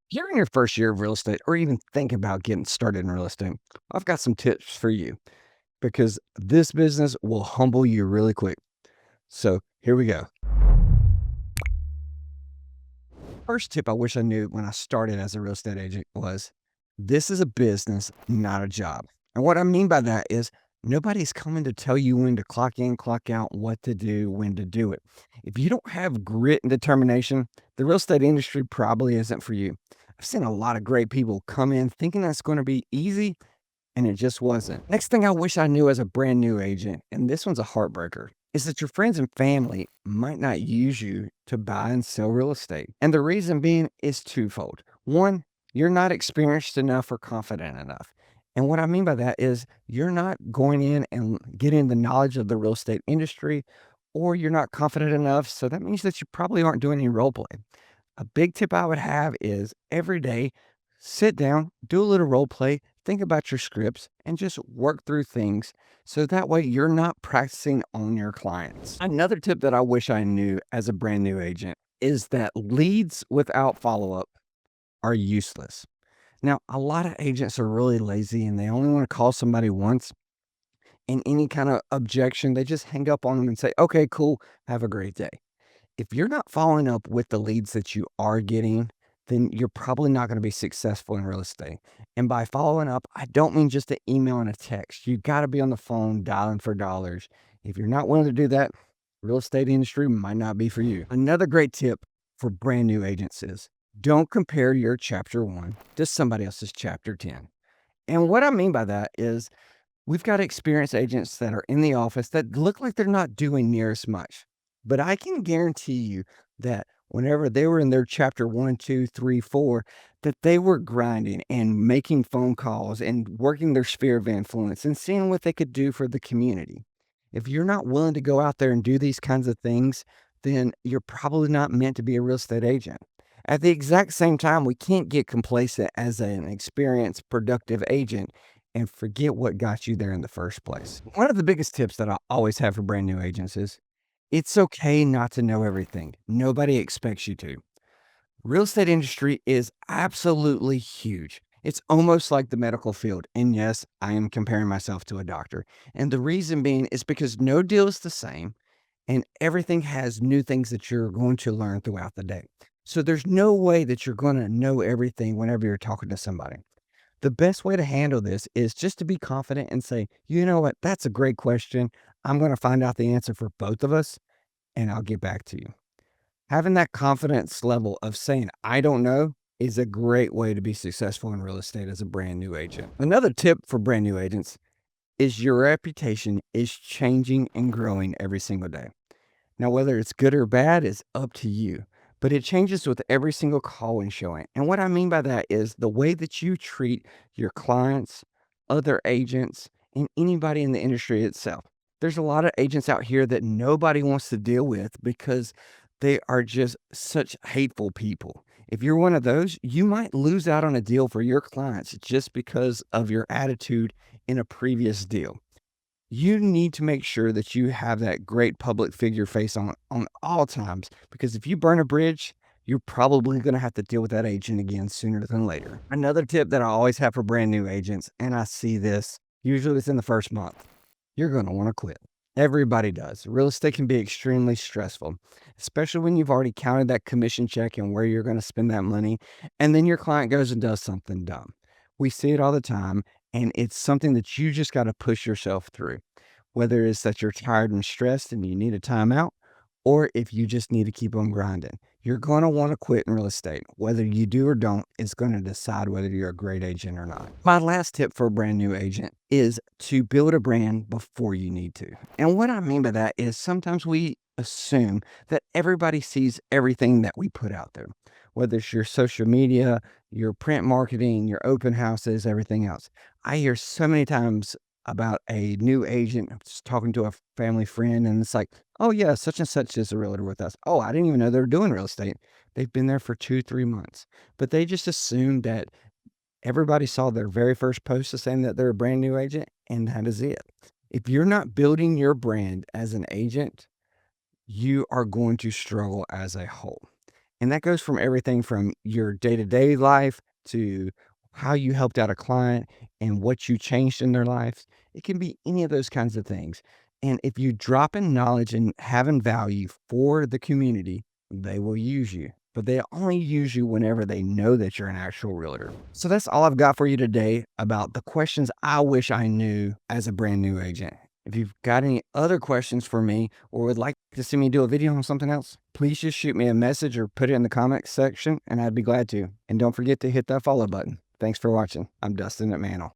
If you're in your first year of real estate or even think about getting started in real estate, I've got some tips for you because this business will humble you really quick. So here we go. First tip I wish I knew when I started as a real estate agent was this is a business, not a job. And what I mean by that is nobody's coming to tell you when to clock in, clock out, what to do, when to do it. If you don't have grit and determination, the real estate industry probably isn't for you. I've seen a lot of great people come in thinking that's going to be easy, and it just wasn't. Next thing I wish I knew as a brand new agent, and this one's a heartbreaker, is that your friends and family might not use you to buy and sell real estate. And the reason being is twofold. One, you're not experienced enough or confident enough. And what I mean by that is you're not going in and getting the knowledge of the real estate industry, or you're not confident enough. So that means that you probably aren't doing any role play. A big tip I would have is every day, sit down, do a little role play, think about your scripts, and just work through things so that way you're not practicing on your clients. Another tip that I wish I knew as a brand new agent is that leads without follow up are useless. Now, a lot of agents are really lazy and they only want to call somebody once. And any kind of objection, they just hang up on them and say, okay, cool, have a great day. If you're not following up with the leads that you are getting, then you're probably not going to be successful in real estate. And by following up, I don't mean just an email and a text. You got to be on the phone dialing for dollars. If you're not willing to do that, real estate industry might not be for you. Another great tip for brand new agents is don't compare your chapter 1 to somebody else's chapter 10. And what I mean by that is we've got experienced agents that are in the office that look like they're not doing near as much. But I can guarantee you that whenever they were in their chapter one, two, three, four, that they were grinding and making phone calls and working their sphere of influence and seeing what they could do for the community. If you're not willing to go out there and do these kinds of things, then you're probably not meant to be a real estate agent. At the exact same time, we can't get complacent as an experienced, productive agent and forget what got you there in the first place. One of the biggest tips that I always have for brand new agents is it's okay not to know everything. Nobody expects you to. Real estate industry is absolutely huge. It's almost like the medical field. And yes, I am comparing myself to a doctor. And the reason being is because no deal is the same and everything has new things that you're going to learn throughout the day. So there's no way that you're going to know everything whenever you're talking to somebody. The best way to handle this is just to be confident and say, you know what, that's a great question. I'm going to find out the answer for both of us and I'll get back to you. Having that confidence level of saying, I don't know, is a great way to be successful in real estate as a brand new agent. Another tip for brand new agents is your reputation is changing and growing every single day. Now, whether it's good or bad is up to you, but it changes with every single call and showing. And what I mean by that is the way that you treat your clients, other agents, and anybody in the industry itself. There's a lot of agents out here that nobody wants to deal with because they are just such hateful people. If you're one of those, you might lose out on a deal for your clients just because of your attitude in a previous deal. You need to make sure that you have that great public figure face on all times, because if you burn a bridge, you're probably going to have to deal with that agent again sooner than later. Another tip that I always have for brand new agents, and I see this usually within the first month, you're going to want to quit. Everybody does. Real estate can be extremely stressful, especially when you've already counted that commission check and where you're going to spend that money. And then your client goes and does something dumb. We see it all the time, and it's something that you just got to push yourself through. Whether it's that you're tired and stressed and you need a timeout, or if you just need to keep on grinding. You're going to want to quit in real estate. Whether you do or don't, it's going to decide whether you're a great agent or not. My last tip for a brand new agent is to build a brand before you need to. And what I mean by that is sometimes we assume that everybody sees everything that we put out there, whether it's your social media, your print marketing, your open houses, everything else. I hear so many times about a new agent just talking to a family friend, and it's like, oh, yeah, such and such is a realtor with us. Oh, I didn't even know they were doing real estate. They've been there for 2, 3 months. But they just assumed that everybody saw their very first post as saying that they're a brand new agent, and that is it. If you're not building your brand as an agent, you are going to struggle as a whole. And that goes from everything from your day-to-day life to how you helped out a client and what you changed in their lives. It can be any of those kinds of things. And if you drop in knowledge and having value for the community, they will use you. But they only use you whenever they know that you're an actual realtor. So that's all I've got for you today about the questions I wish I knew as a brand new agent. If you've got any other questions for me or would like to see me do a video on something else, please just shoot me a message or put it in the comments section and I'd be glad to. And don't forget to hit that follow button. Thanks for watching. I'm Dustin at Mantle.